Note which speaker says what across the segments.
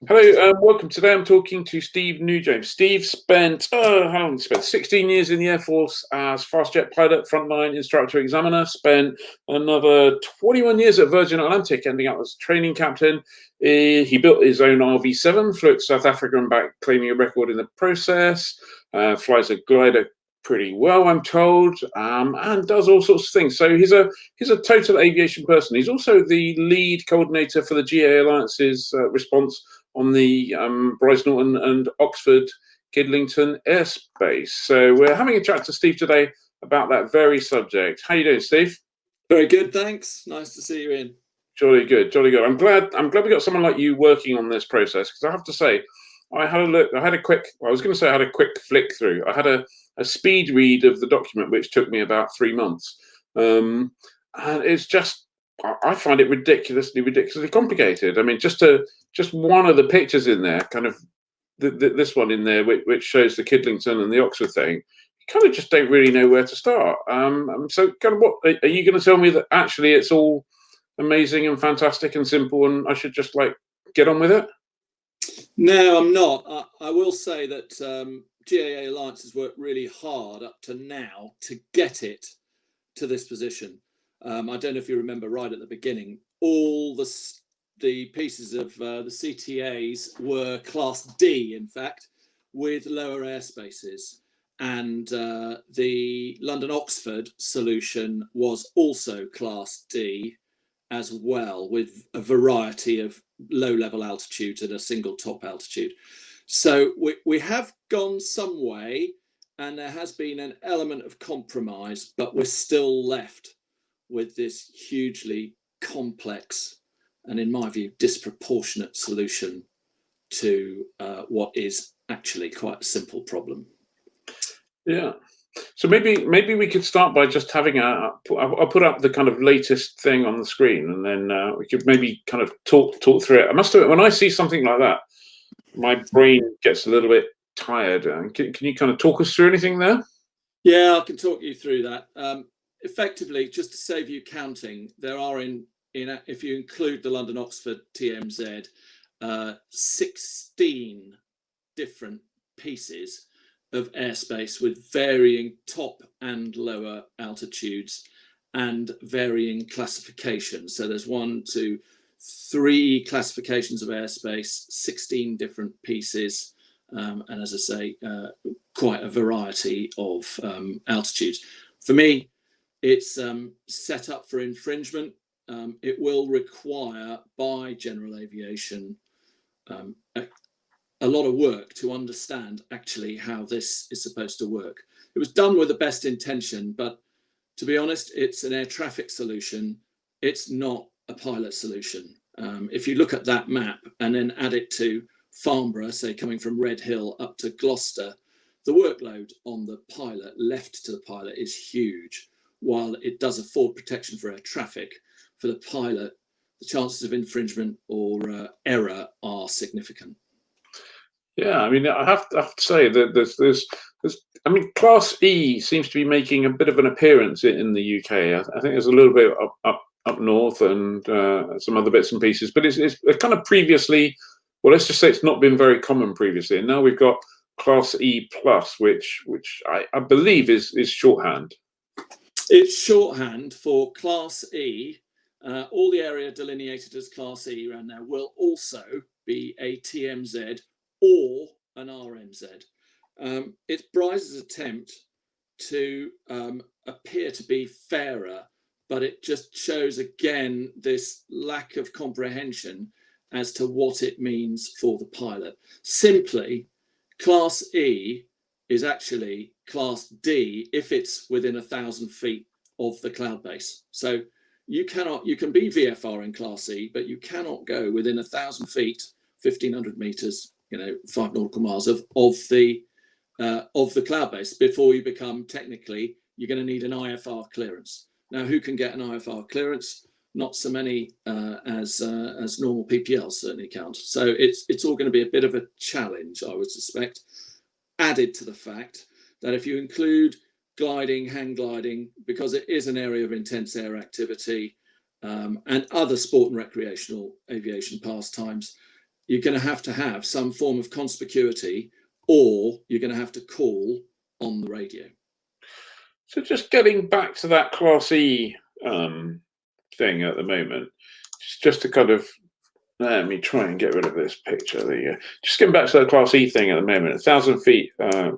Speaker 1: Hello, welcome. Today I'm talking to Steve Noujaim. Steve spent, how long? Spent 16 years in the Air Force as fast jet pilot, frontline instructor examiner. Spent another 21 years at Virgin Atlantic, ending up as training captain. He built his own RV7, flew to South Africa and back, claiming a record in the process. Flies a glider pretty well, I'm told, and does all sorts of things. So he's a total aviation person. He's also the lead coordinator for the GA Alliance's response on the Brize Norton and Oxford Kidlington airspace. So we're having a chat to Steve today about that very subject. How you doing, Steve?
Speaker 2: Very good, thanks. Nice to see you in.
Speaker 1: Jolly good, jolly good. I'm glad we got someone like you working on this process, because I have to say, I had a look. I had a quick flick through. I had a speed read of the document, which took me about 3 months, and it's just, I find it ridiculously complicated. I mean, just one of the pictures in there, kind of this one in there, which shows the Kidlington and the Oxford thing, you kind of just don't really know where to start. So, kind of, what are you going to tell me, that actually it's all amazing and fantastic and simple, and I should just get on with it?
Speaker 2: No, I'm not. I will say that GAA Alliance has worked really hard up to now to get it to this position. I don't know if you remember, right at the beginning, all the pieces of the CTAs were Class D, in fact, with lower airspaces. And the London-Oxford solution was also Class D as well, with a variety of low-level altitudes at a single top altitude. So we have gone some way, and there has been an element of compromise, but we're still left with this hugely complex and, in my view, disproportionate solution to what is actually quite a simple problem.
Speaker 1: Yeah. So maybe we could start by just having I'll put up the kind of latest thing on the screen, and then we could maybe kind of talk through it. I must admit, when I see something like that, my brain gets a little bit tired. Can you kind of talk us through anything there?
Speaker 2: Yeah, I can talk you through that. Effectively, just to save you counting, there are if you include the London Oxford TMZ, 16 different pieces of airspace with varying top and lower altitudes and varying classifications. So there's 1, 2, 3 classifications of airspace, 16 different pieces, and as I say, quite a variety of altitudes. For me, it's set up for infringement. It will require, by General Aviation, a lot of work to understand actually how this is supposed to work. It was done with the best intention, but to be honest, it's an air traffic solution. It's not a pilot solution. If you look at that map and then add it to Farnborough, say coming from Red Hill up to Gloucester, the workload on the pilot, left to the pilot, is huge. While it does afford protection for air traffic, for the pilot, the chances of infringement or error are significant.
Speaker 1: Yeah, I mean, I have to say that there's I mean, Class E seems to be making a bit of an appearance in the UK. I think there's a little bit up north and some other bits and pieces, but it's kind of previously, well, let's just say it's not been very common previously, and now we've got Class E plus, which I believe is shorthand.
Speaker 2: It's shorthand for Class E. All the area delineated as Class E around now will also be a TMZ or an RMZ. It's Brize's attempt to appear to be fairer, but it just shows again this lack of comprehension as to what it means for the pilot. Simply, Class E is actually Class D if it's within 1,000 feet of the cloud base. So you can be VFR in Class E, but you cannot go within 1,000 feet, 1,500 meters, 5 nautical miles of the cloud base before you become, technically, you're going to need an IFR clearance. Now, who can get an IFR clearance? Not so many as normal PPLs certainly count. So it's all going to be a bit of a challenge, I would suspect, added to the fact that if you include gliding, hang gliding, because it is an area of intense air activity, and other sport and recreational aviation pastimes, you're going to have some form of conspicuity, or you're going to have to call on the radio.
Speaker 1: So just getting back to that Class E thing at the moment, just to kind of, let me try and get rid of this picture. There you go. Just getting back to that Class E thing at the moment, 1,000 feet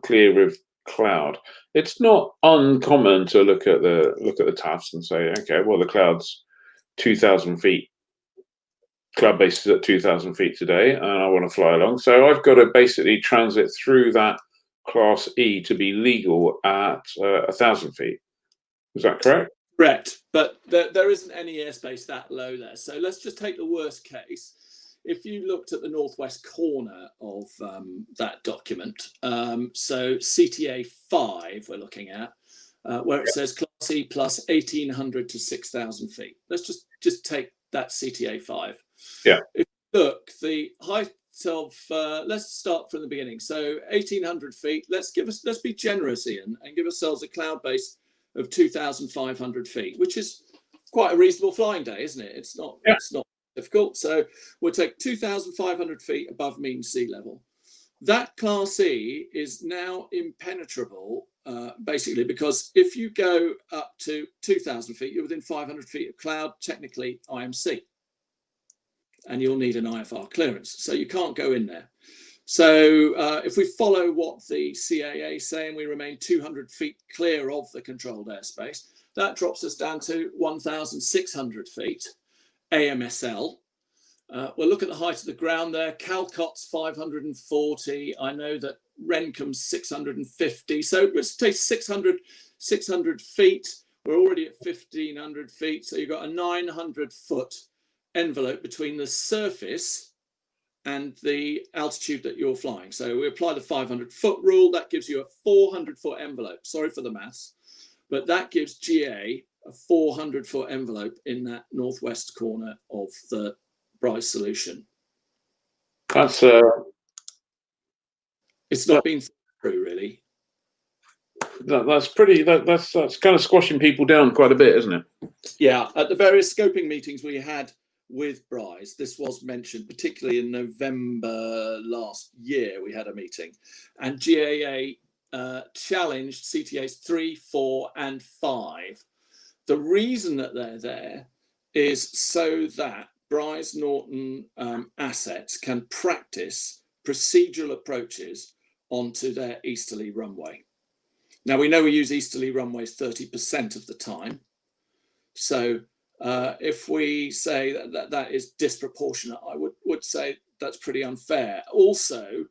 Speaker 1: clear with cloud. It's not uncommon to look at the TAFs and say, okay, well, the cloud's 2,000 feet. Cloud base is at 2,000 feet today, and I want to fly along. So I've got to basically transit through that Class E to be legal at 1,000 feet. Is that correct?
Speaker 2: Correct, but there isn't any airspace that low there. So let's just take the worst case. If you looked at the northwest corner of that document, so CTA 5 we're looking at, where it says Class E plus 1,800 to 6,000 feet. Let's just take that CTA 5.
Speaker 1: Yeah.
Speaker 2: If you look, the height of, let's start from the beginning. So 1,800 feet, let's be generous, Ian, and give ourselves a cloud base of 2,500 feet, which is quite a reasonable flying day, isn't it? It's not difficult. So we'll take 2,500 feet above mean sea level. That Class E is now impenetrable, basically, because if you go up to 2,000 feet, you're within 500 feet of cloud, technically IMC, and you'll need an IFR clearance. So you can't go in there. So if we follow what the CAA say and we remain 200 feet clear of the controlled airspace, that drops us down to 1,600 feet AMSL. We'll look at the height of the ground there. Calcott's 540. I know that Rencom's 650. So let's take 600 feet. We're already at 1,500 feet. So you've got a 900-foot envelope between the surface and the altitude that you're flying. So we apply the 500-foot rule. That gives you a 400-foot envelope. Sorry for the maths, but that gives GA a 400-foot envelope in that northwest corner of the Brize solution.
Speaker 1: That's
Speaker 2: it's not been through, really.
Speaker 1: That's pretty. That's kind of squashing people down quite a bit, isn't it?
Speaker 2: Yeah. At the various scoping meetings we had with Brize, this was mentioned, particularly in November last year. We had a meeting, and GAA challenged CTAs 3, 4, and 5. The reason that they're there is so that Brize Norton assets can practice procedural approaches onto their easterly runway. Now, we know we use easterly runways 30% of the time. So if we say that is disproportionate, I would say that's pretty unfair. Also,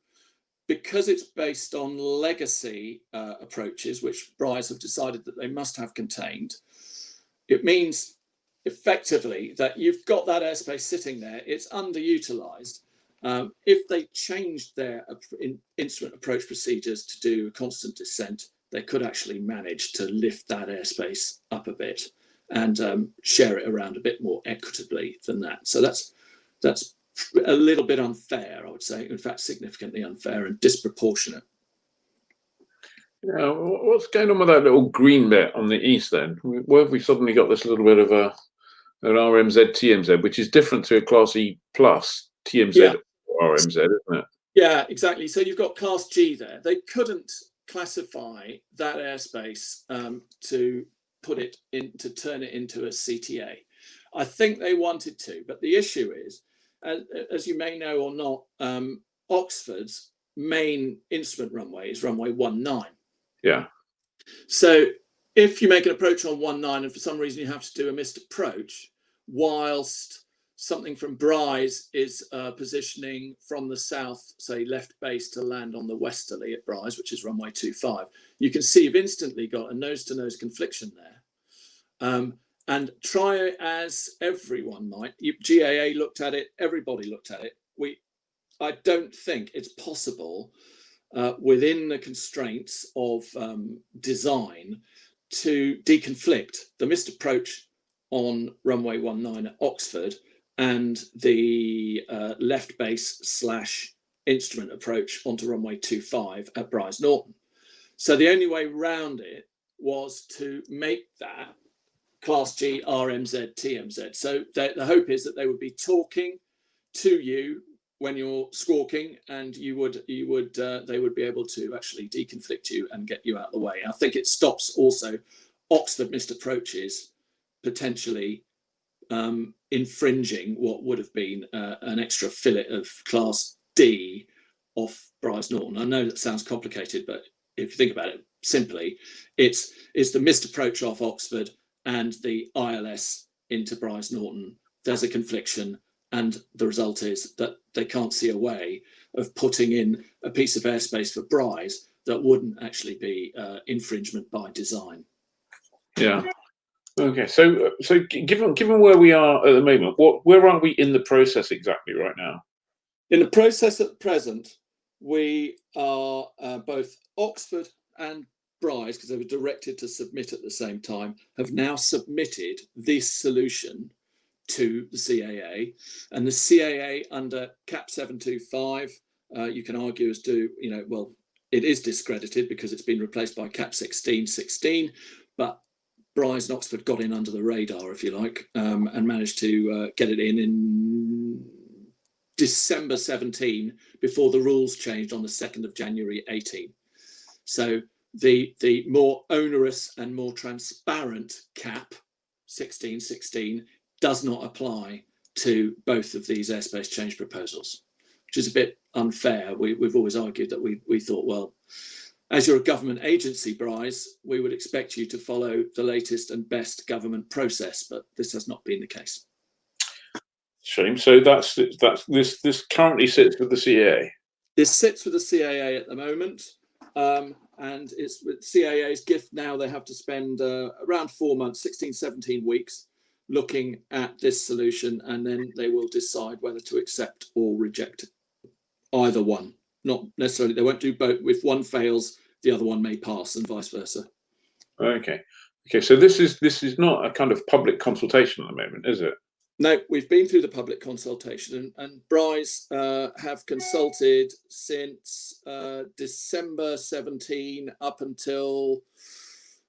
Speaker 2: because it's based on legacy approaches, which Brize have decided that they must have contained, it means effectively that you've got that airspace sitting there, it's underutilized. If they changed their instrument approach procedures to do a constant descent, they could actually manage to lift that airspace up a bit and share it around a bit more equitably than that. So that's a little bit unfair, I would say. In fact, significantly unfair and disproportionate.
Speaker 1: Yeah, what's going on with that little green bit on the east then? Where have we suddenly got this little bit of an RMZ TMZ, which is different to a Class E plus TMZ or RMZ, isn't it?
Speaker 2: Yeah, exactly. So you've got Class G there. They couldn't classify that airspace to put it in, to turn it into a CTA. I think they wanted to, but the issue is, as you may know or not, Oxford's main instrument runway is runway 19.
Speaker 1: Yeah.
Speaker 2: So if you make an approach on 19 and for some reason you have to do a missed approach, whilst something from Brize is positioning from the south, say left base to land on the westerly at Brize, which is runway 25, you can see you've instantly got a nose-to-nose confliction there. And try as everyone might, GAA looked at it, everybody looked at it. I don't think it's possible within the constraints of design to deconflict the missed approach on runway 19 at Oxford and the left base / instrument approach onto runway 25 at Brize Norton. So the only way round it was to make that Class G, RMZ, TMZ. So the hope is that they would be talking to you when you're squawking, and they would be able to actually deconflict you and get you out of the way. I think it stops also Oxford missed approaches potentially infringing what would have been an extra fillet of Class D off Brize Norton. I know that sounds complicated, but if you think about it simply, it's the missed approach off Oxford and the ILS into Brize Norton. There's a confliction, and the result is that they can't see a way of putting in a piece of airspace for Brize that wouldn't actually be infringement by design.
Speaker 1: Yeah. Okay. So given where we are at the moment, where are we in the process exactly right now?
Speaker 2: In the process at present, we are both Oxford and Brize, because they were directed to submit at the same time, have now submitted this solution to the CAA, and the CAA under CAP 725, you can argue as to, well, it is discredited because it's been replaced by CAP 1616, but Brize and Oxford got in under the radar, if you like, and managed to get it in December 17 before the rules changed on the 2nd of January 18. So the more onerous and more transparent CAP 1616 does not apply to both of these airspace change proposals, which is a bit unfair. We've always argued that we thought, well, as you're a government agency, Brize, we would expect you to follow the latest and best government process, but this has not been the case.
Speaker 1: Shame. So this currently sits with the CAA.
Speaker 2: This sits with the CAA at the moment, and it's with CAA's gift now. They have to spend around 4 months, 16, 17 weeks, looking at this solution, and then they will decide whether to accept or reject either one. Not necessarily, they won't do both. If one fails, the other one may pass, and vice versa.
Speaker 1: Okay. So this is not a kind of public consultation at the moment, is it?
Speaker 2: No, we've been through the public consultation, and Brize have consulted since December 17 up until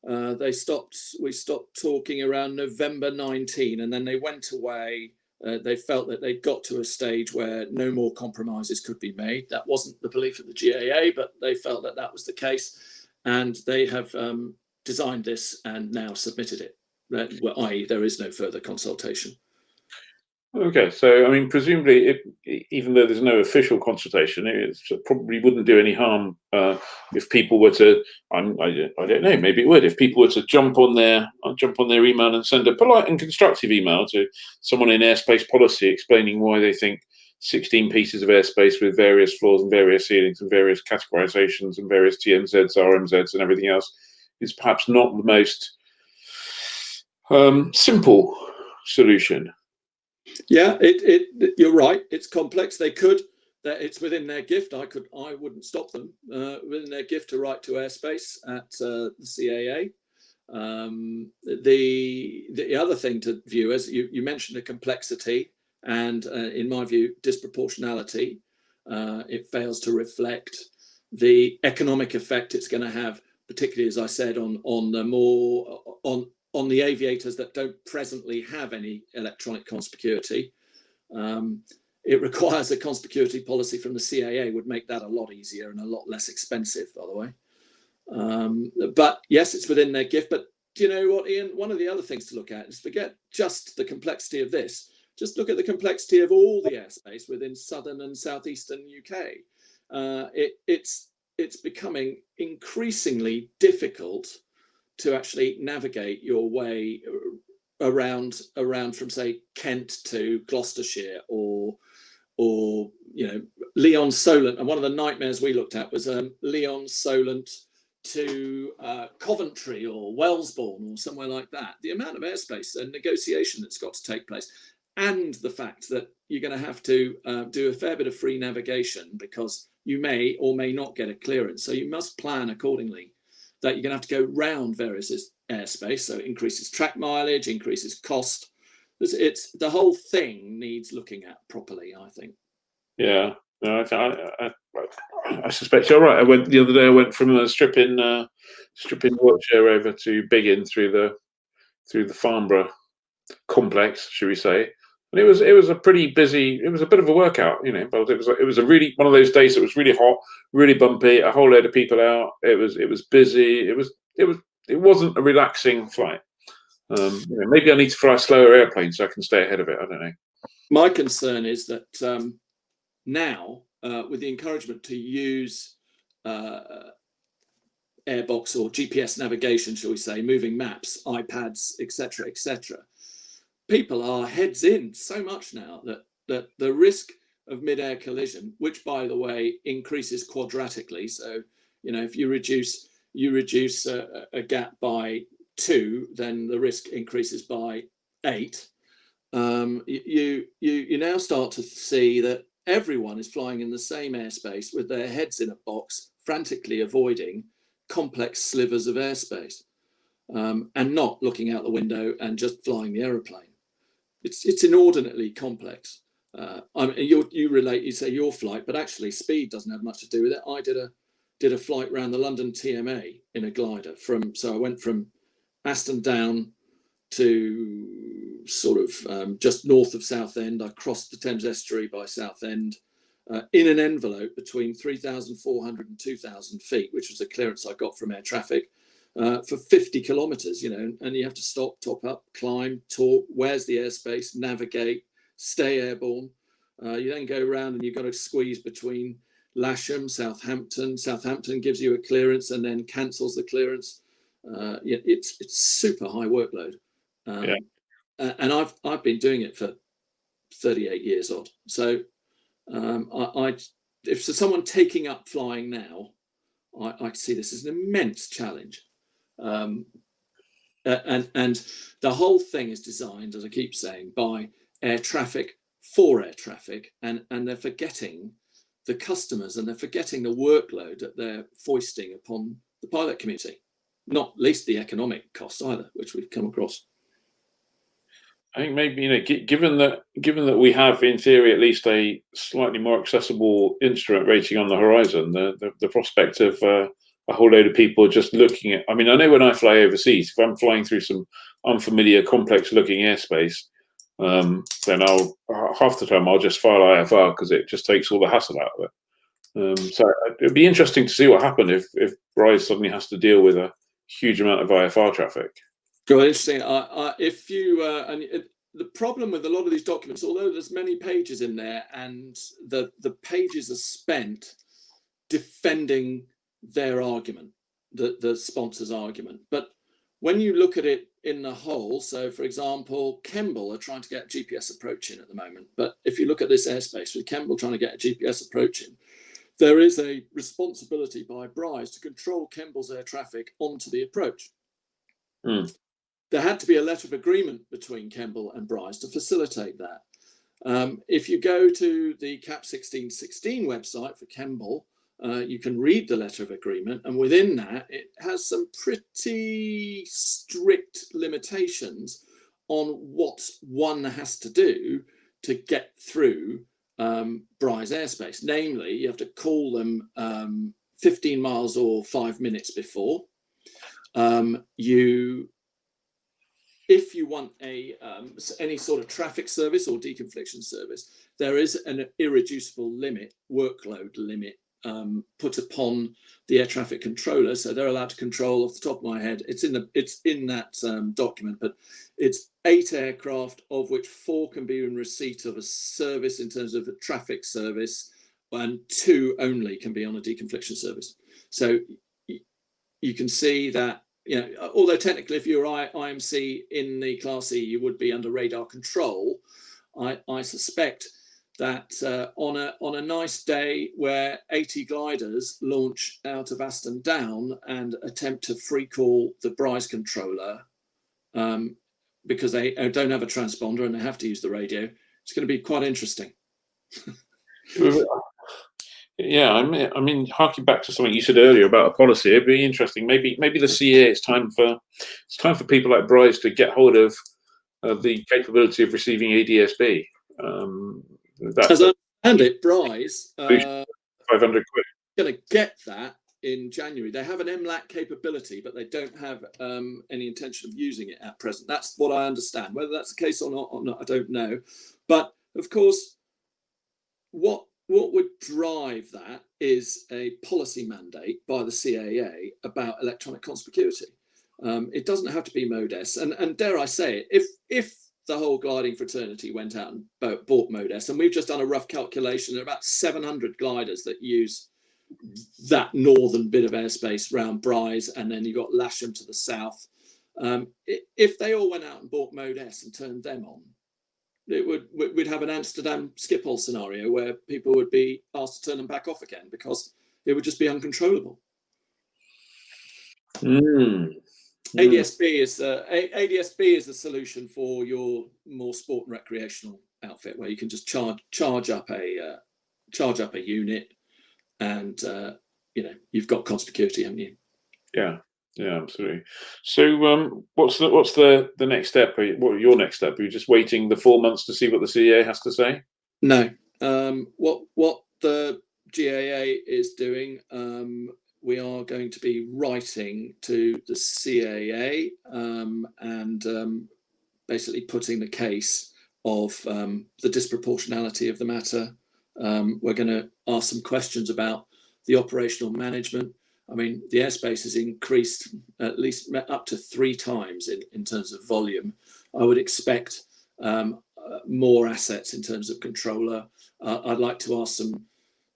Speaker 2: we stopped talking around November 19, and then they went away. They felt that they'd got to a stage where no more compromises could be made. That wasn't the belief of the GAA, but they felt that that was the case, and they have designed this and now submitted it, i.e. there is no further consultation.
Speaker 1: Okay, so I mean, presumably, even though there's no official consultation, it probably wouldn't do any harm if people were to. I don't know. Maybe it would if people were to jump on their email and send a polite and constructive email to someone in airspace policy explaining why they think 16 pieces of airspace with various floors and various ceilings and various categorizations and various TMZs, RMZs, and everything else is perhaps not the most simple solution.
Speaker 2: Yeah, you're right. It's complex. They could. It's within their gift. I wouldn't stop them. Within their gift to right to airspace at the CAA. The other thing to view, as you mentioned, the complexity and, in my view, disproportionality. It fails to reflect the economic effect it's going to have, particularly, as I said, on the aviators that don't presently have any electronic conspicuity. It requires a conspicuity policy from the CAA, would make that a lot easier and a lot less expensive, by the way. But yes, it's within their gift. But do you know what, Ian? One of the other things to look at is forget just the complexity of this. Just look at the complexity of all the airspace within southern and southeastern UK. It's becoming increasingly difficult to actually navigate your way around from, say, Kent to Gloucestershire or Leon Solent. And one of the nightmares we looked at was Leon Solent to Coventry or Wellesbourne or somewhere like that. The amount of airspace and negotiation that's got to take place, and the fact that you're going to have to do a fair bit of free navigation because you may or may not get a clearance. So you must plan accordingly, that you're going to have to go round various airspace, so it increases track mileage, increases cost. It's the whole thing needs looking at properly, I think.
Speaker 1: Yeah, no, I suspect you're right. The other day. I went from a strip in Wiltshire over to Biggin through the Farnborough complex, should we say? And it was a pretty busy. It was a bit of a workout, you know. But it was a really one of those days that was really hot, really bumpy. A whole load of people out. It was busy. It wasn't a relaxing flight. You know, maybe I need to fly a slower airplane so I can stay ahead of it. I don't know.
Speaker 2: My concern is that now, with the encouragement to use airbox or GPS navigation, shall we say, moving maps, iPads, etc., etc., people are heads in so much now that the risk of mid-air collision, which by the way increases quadratically, so you know if you reduce a gap by 2, then the risk increases by 8. You now start to see that everyone is flying in the same airspace with their heads in a box, frantically avoiding complex slivers of airspace, and not looking out the window and just flying the aeroplane. It's inordinately complex. You say your flight, but actually speed doesn't have much to do with it. I did a flight around the London TMA in a glider so I went from Aston Down to sort of just north of Southend. I crossed the Thames Estuary by Southend in an envelope between 3,400 and 2,000 feet, which was the clearance I got from air traffic. For 50 kilometers, you know, and you have to stop, top up, climb, talk, where's the airspace, navigate, stay airborne. You then go around and you've got to squeeze between Lasham, Southampton. Southampton gives you a clearance and then cancels the clearance. It's super high workload. And I've been doing it for 38 years odd. So if there's someone taking up flying now, I see this as an immense challenge. And the whole thing is designed, as I keep saying, by air traffic for air traffic, and they're forgetting the customers and they're forgetting the workload that they're foisting upon the pilot community, not least the economic cost either, which we've come across.
Speaker 1: I think maybe, you know, given that we have, in theory, at least a slightly more accessible instrument rating on the horizon, the prospect of a whole load of people just looking at. I mean, I know when I fly overseas, if I'm flying through some unfamiliar, complex-looking airspace, then half the time I'll just file IFR because it just takes all the hassle out of it. So it'd be interesting to see what happened if Brize suddenly has to deal with a huge amount of IFR traffic.
Speaker 2: Go interesting. If you the problem with a lot of these documents, although there's many pages in there, and the pages are spent defending their argument, the sponsor's argument, but when you look at it in the whole, so for example, Kemble are trying to get a GPS approach in at the moment, but if you look at this airspace with Kemble trying to get a GPS approach in, there is a responsibility by Brize to control Kemble's air traffic onto the approach. There had to be a letter of agreement between Kemble and Brize to facilitate that. If you go to the CAP 1616 website for Kemble, you can read the letter of agreement, and within that it has some pretty strict limitations on what one has to do to get through Brize airspace. Namely, you have to call them 15 miles or 5 minutes before. If you want any sort of traffic service or deconfliction service, there is an irreducible workload limit put upon the air traffic controller, so they're allowed to control, off the top of my head, it's in that document, but it's 8 aircraft, of which 4 can be in receipt of a service in terms of a traffic service, and 2 only can be on a deconfliction service. So you can see that, you know, although technically if you're IMC in the Class E, you would be under radar control. I suspect that on a nice day where 80 gliders launch out of Aston Down and attempt to free call the Brize controller because they don't have a transponder and they have to use the radio, it's going to be quite interesting.
Speaker 1: Yeah, I mean, harking back to something you said earlier about a policy, it'd be interesting. Maybe the CA, it's time for people like Brize to get hold of the capability of receiving ADSB.
Speaker 2: As I understand it, Brize
Speaker 1: 500 quid.
Speaker 2: Going to get that in January. They have an MLAC capability, but they don't have any intention of using it at present. That's what I understand. Whether that's the case or not, I don't know. But of course, what would drive that is a policy mandate by the CAA about electronic conspicuity. It doesn't have to be Mode S, and dare I say it, if the whole gliding fraternity went out and bought Mode S, and we've just done a rough calculation, there are about 700 gliders that use that northern bit of airspace around Brize, and then you've got Lasham to the south. If they all went out and bought Mode S and turned them on, we'd have an Amsterdam Schiphol scenario where people would be asked to turn them back off again because it would just be uncontrollable. ADS-B is the solution for your more sport and recreational outfit, where you can just charge up a unit, and you've got conspicuity, haven't you?
Speaker 1: Yeah, absolutely. So, what's the next step? What are your next step? Are you just waiting the 4 months to see what the CAA has to say?
Speaker 2: No. What the GAA is doing, we are going to be writing to the CAA and basically putting the case of the disproportionality of the matter. We're going to ask some questions about the operational management. I mean, the airspace has increased at least up to 3 times in terms of volume. I would expect more assets in terms of controller. I'd like to ask some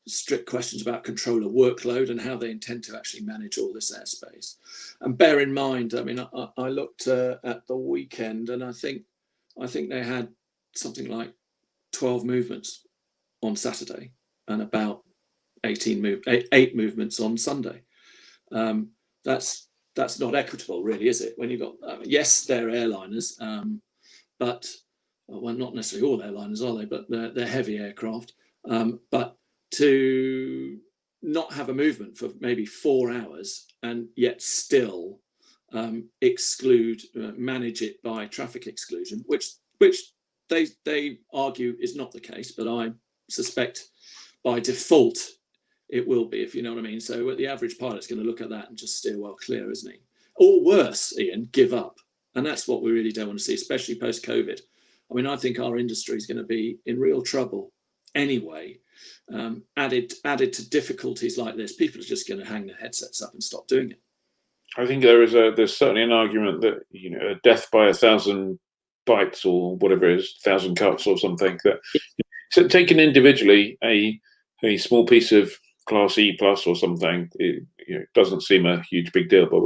Speaker 2: strict questions about controller workload and how they intend to actually manage all this airspace. And bear in mind, I mean, I looked at the weekend, and I think they had something like 12 movements on Saturday and about 8 movements on Sunday. That's not equitable, really, is it? When you've got yes, they're airliners, but well, not necessarily all airliners, are they? But they're heavy aircraft. But to not have a movement for maybe 4 hours and yet still manage it by traffic exclusion, which they argue is not the case, but I suspect by default it will be, if you know what I mean. So the average pilot's going to look at that and just steer well clear, isn't he? Or worse, Ian, give up. And that's what we really don't want to see, especially post-COVID. I mean, I think our industry is going to be in real trouble anyway. Added to difficulties like this, people are just going to hang their headsets up and stop doing it.
Speaker 1: I think there's certainly an argument that, a death by 1,000 bites or whatever it is, 1,000 cuts or something, that so taken individually, a small piece of Class E plus or something, it doesn't seem a huge big deal. But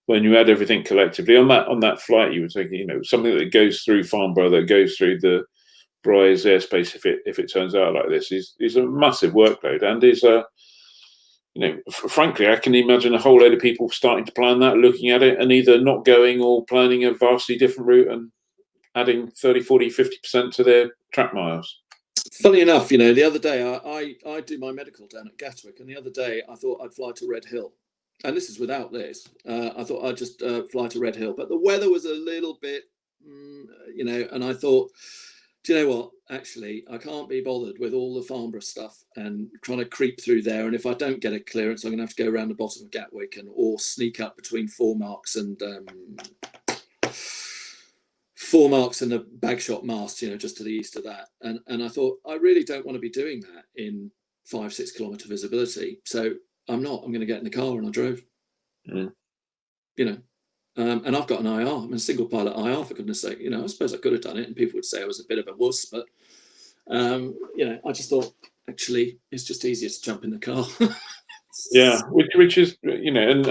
Speaker 1: when you add everything collectively on that flight, you would think, something that goes through Farnborough, that goes through the Brize airspace, if it turns out like this, is a massive workload, and is a frankly, I can imagine a whole load of people starting to plan that, looking at it, and either not going or planning a vastly different route and adding 30, 40, 50% to their track miles.
Speaker 2: Funny enough, the other day I do my medical down at Gatwick, and the other day I thought I'd fly to Red Hill, and this is without this. I thought I'd just fly to Red Hill, but the weather was a little bit, and I thought, do you know what? Actually, I can't be bothered with all the Farnborough stuff and trying to creep through there. And if I don't get a clearance, I'm going to have to go around the bottom of Gatwick or sneak up between 4 marks and the Bagshot mast, just to the east of that. And I thought, I really don't want to be doing that in 5-6 kilometre visibility. So I'm not. I'm going to get in the car, and I drove. And I've got an IR. I'm a single pilot IR, for goodness sake. I suppose I could have done it, and people would say I was a bit of a wuss, but I just thought, actually, it's just easier to jump in the car.
Speaker 1: Yeah, which is, and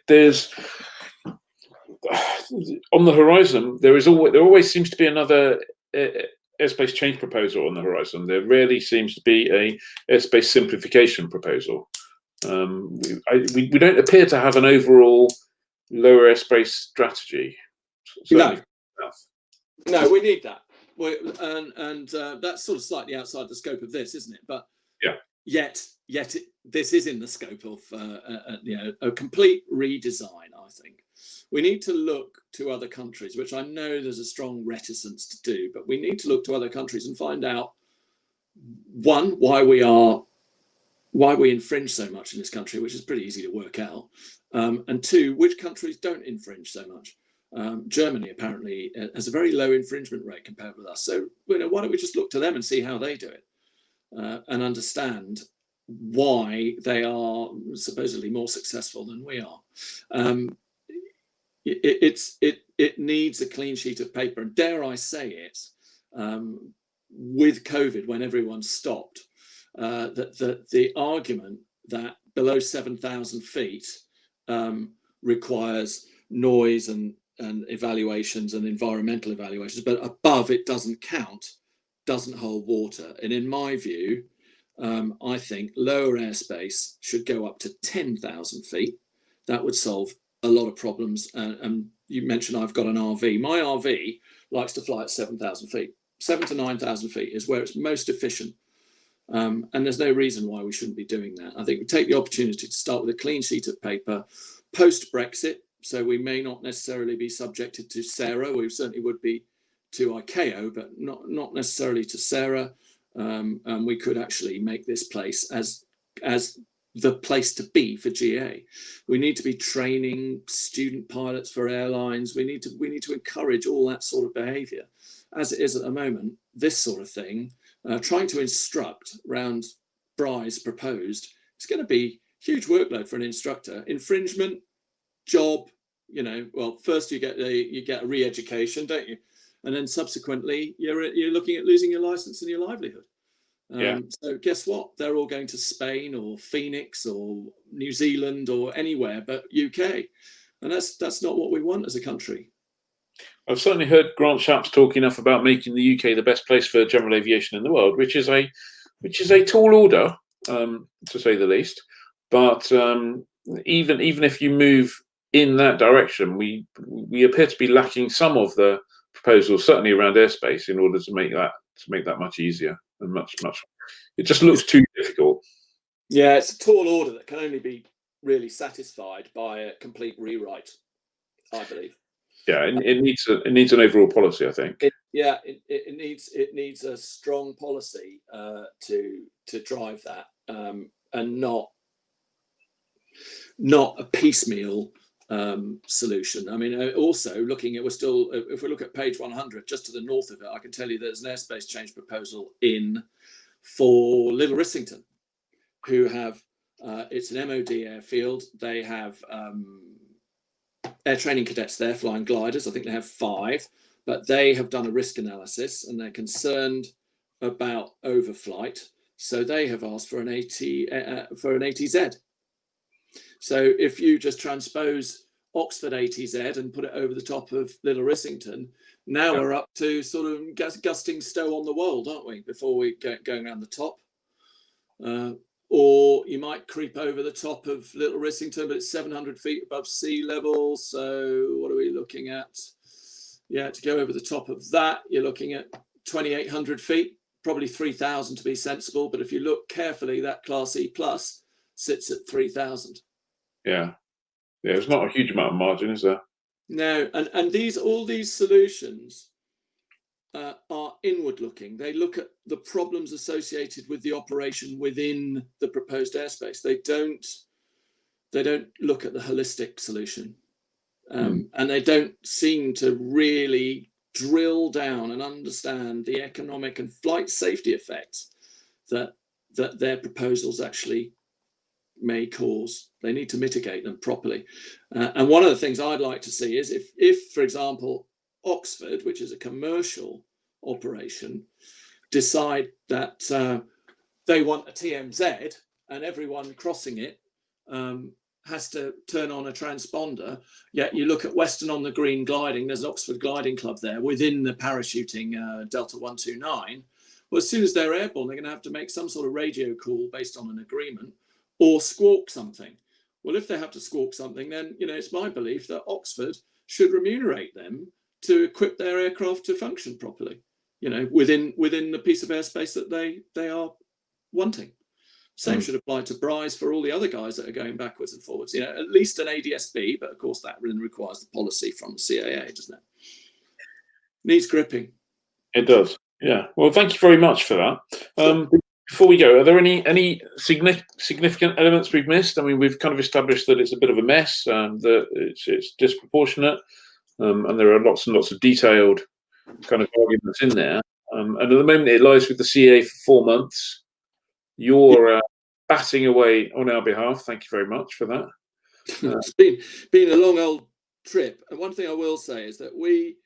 Speaker 1: there's on the horizon, there always seems to be another airspace change proposal on the horizon. There rarely seems to be a airspace simplification proposal. We don't appear to have an overall lower airspace strategy.
Speaker 2: No, we need that. And that's sort of slightly outside the scope of this, isn't it? But
Speaker 1: yeah,
Speaker 2: yet this is in the scope of a complete redesign. I think we need to look to other countries, which I know there's a strong reticence to do, but we need to look to other countries and find out, one, why we infringe so much in this country, which is pretty easy to work out, and two, which countries don't infringe so much. Germany apparently has a very low infringement rate compared with us. So why don't we just look to them and see how they do it, and understand why they are supposedly more successful than we are. It needs a clean sheet of paper, and dare I say it, with COVID, when everyone stopped, that the argument that below 7,000 feet requires noise and evaluations and environmental evaluations, but above it doesn't count, doesn't hold water. And in my view, I think lower airspace should go up to 10,000 feet. That would solve a lot of problems. And you mentioned I've got an RV. My RV likes to fly at 7,000 feet. 7,000 to 9,000 feet is where it's most efficient. And there's no reason why we shouldn't be doing that. I think we take the opportunity to start with a clean sheet of paper post-Brexit. So we may not necessarily be subjected to SARA. We certainly would be to ICAO, but not necessarily to SARA. And we could actually make this place as the place to be for GA. We need to be training student pilots for airlines. We need to encourage all that sort of behaviour. As it is at the moment, this sort of thing, trying to instruct around Brize proposed, it's going to be huge workload for an instructor. Infringement, job, well, first you get a re-education, don't you? And then subsequently, you're looking at losing your license and your livelihood. So guess what? They're all going to Spain or Phoenix or New Zealand or anywhere but UK, and that's not what we want as a country.
Speaker 1: I've certainly heard Grant Shapps talk enough about making the UK the best place for general aviation in the world, which is a tall order, to say the least. But even if you move in that direction, we appear to be lacking some of the proposals, certainly around airspace, in order to make that much easier and much. It just looks too difficult.
Speaker 2: Yeah, it's a tall order that can only be really satisfied by a complete rewrite, I believe.
Speaker 1: Yeah, it needs an overall policy, I think.
Speaker 2: It needs a strong policy to drive that, and not a piecemeal solution. I mean, also looking at, if we look at page 100, just to the north of it, I can tell you there's an airspace change proposal in for Little Rissington, who have it's an MOD airfield. They have air training cadets there flying gliders. I think they have 5, but they have done a risk analysis and they're concerned about overflight. So they have asked for an ATZ. So if you just transpose Oxford ATZ and put it over the top of Little Rissington, now we're up to sort of gusting Stowe on the Wold, aren't we? Before we get going around the top. Or you might creep over the top of Little Rissington, but it's 700 feet above sea level. So what are we looking at? Yeah, to go over the top of that, you're looking at 2,800 feet, probably 3,000 to be sensible. But if you look carefully, that Class E plus sits at 3,000.
Speaker 1: Yeah, there's not a huge amount of margin, is there?
Speaker 2: No, and all these solutions are inward looking. They look at the problems associated with the operation within the proposed airspace. They don't look at the holistic solution, and they don't seem to really drill down and understand the economic and flight safety effects that their proposals actually may cause. They need to mitigate them properly. And one of the things I'd like to see is if, for example, Oxford, which is a commercial operation, decide that they want a TMZ and everyone crossing it has to turn on a transponder. Yet you look at Western on the Green gliding, there's an Oxford gliding club there within the parachuting Delta 129. Well, as soon as they're airborne, they're going to have to make some sort of radio call based on an agreement or squawk something. Well, if they have to squawk something, then it's my belief that Oxford should remunerate them to equip their aircraft to function properly, within the piece of airspace that they are wanting. Same should apply to Brize for all the other guys that are going backwards and forwards. At least an ADSB, but of course that really requires the policy from the CAA, doesn't it? Needs gripping.
Speaker 1: It does. Yeah. Well, thank you very much for that. Before we go, are there any significant elements we've missed? I mean, we've kind of established that it's a bit of a mess, that it's disproportionate. and there are lots and lots of detailed kind of arguments in there. And at the moment, it lies with the CAA for 4 months. You're batting away on our behalf. Thank you very much for that.
Speaker 2: It's been a long old trip. And one thing I will say is that we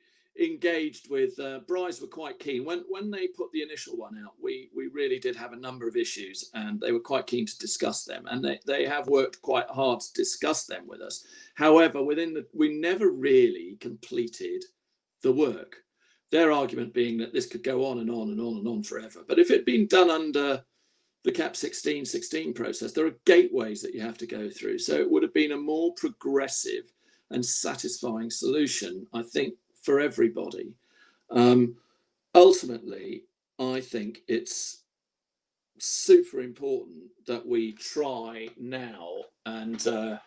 Speaker 2: engaged with Brize were quite keen when they put the initial one out. We really did have a number of issues, and they were quite keen to discuss them, and they have worked quite hard to discuss them with us. However, we never really completed the work. Their argument being that this could go on and on and on and on forever. But if it had been done under the CAP 1616 process, there are gateways that you have to go through. So it would have been a more progressive and satisfying solution, I think, for everybody. Ultimately, I think it's super important that we try now and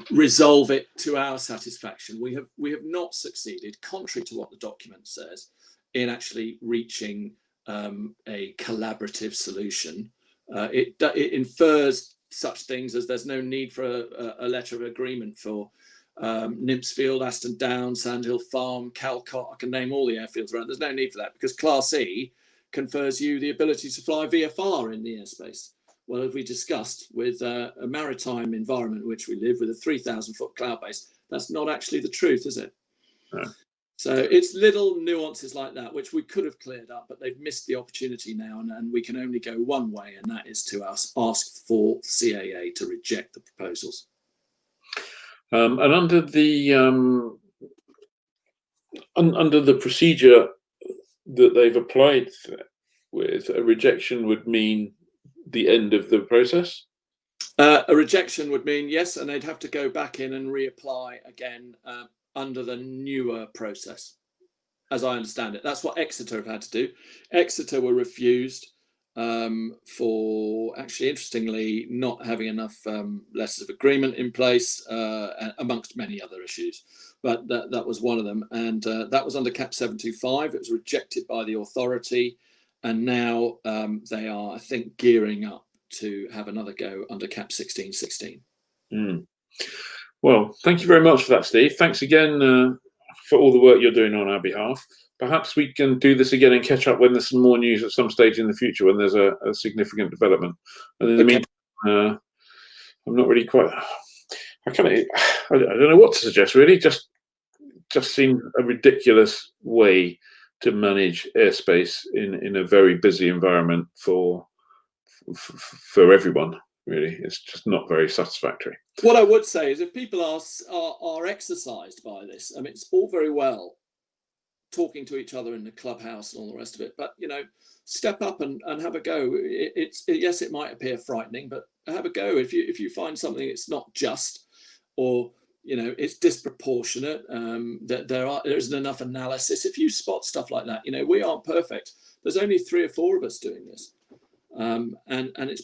Speaker 2: resolve it to our satisfaction. We have not succeeded, contrary to what the document says, in actually reaching a collaborative solution. It infers such things as there's no need for a letter of agreement for Nimpsfield, Aston Downs, Sandhill Farm, Calcott. I can name all the airfields around. There's no need for that because Class E confers you the ability to fly VFR in the airspace. Well, as we discussed, with a maritime environment in which we live, with a 3,000-foot cloud base, that's not actually the truth, is it?
Speaker 1: No.
Speaker 2: So it's little nuances like that which we could have cleared up, but they've missed the opportunity now, and we can only go one way, and that is to ask for CAA to reject the proposals.
Speaker 1: And under the procedure that they've applied with, a rejection would mean the end of the process?
Speaker 2: A rejection would mean yes, and they'd have to go back in and reapply again under the newer process, as I understand it. That's what Exeter have had to do. Exeter were refused for, actually, interestingly, not having enough letters of agreement in place, amongst many other issues. But that was one of them. And that was under CAP 725. It was rejected by the authority. And now they are, I think, gearing up to have another go under CAP 1616.
Speaker 1: Well, thank you very much for that, Steve. Thanks again for all the work you're doing on our behalf. Perhaps we can do this again and catch up when there's some more news at some stage in the future, when there's a significant development. And in the meantime, I'm not really quite. I don't know what to suggest. Really, just seemed a ridiculous way to manage airspace in a very busy environment for everyone. Really, it's just not very satisfactory.
Speaker 2: What I would say is, if people are exercised by this, I mean, it's all very well talking to each other in the clubhouse and all the rest of it, but step up and have a go. Yes, it might appear frightening, but have a go. If you find something that's not just, or it's disproportionate, that there isn't enough analysis. If you spot stuff like that, we aren't perfect. There's only 3 or 4 of us doing this, and it's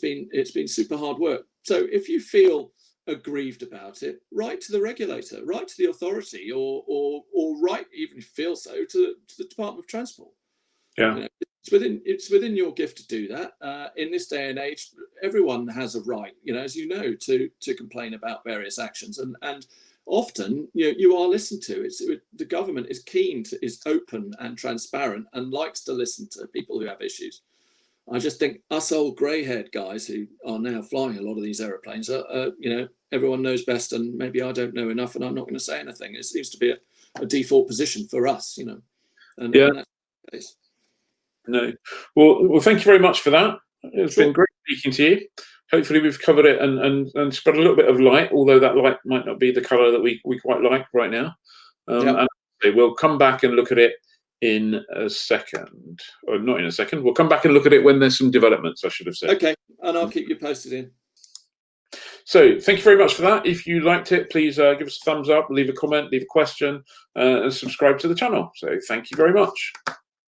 Speaker 2: been super hard work. So if you feel aggrieved about it, write to the regulator, write to the authority, or write, even if you feel so, to the Department of Transport.
Speaker 1: Yeah,
Speaker 2: it's within your gift to do that. In this day and age, everyone has a right, as you know, to complain about various actions, and often you are listened to. The government is is open and transparent and likes to listen to people who have issues. I just think us old grey-haired guys who are now flying a lot of these aeroplanes everyone knows best, and maybe I don't know enough, and I'm not going to say anything. It seems to be a default position for us, and that's the case.
Speaker 1: No. Well, thank you very much for that. It's been great speaking to you. Hopefully we've covered it and spread a little bit of light, although that light might not be the colour that we quite like right now. And we'll come back and look at it in a second, or not in a second. We'll come back and look at it when there's some developments, I should have said.
Speaker 2: Okay, and I'll keep you posted in.
Speaker 1: So thank you very much for that. If you liked it, please give us a thumbs up, leave a comment, leave a question, and subscribe to the channel. So thank you very much.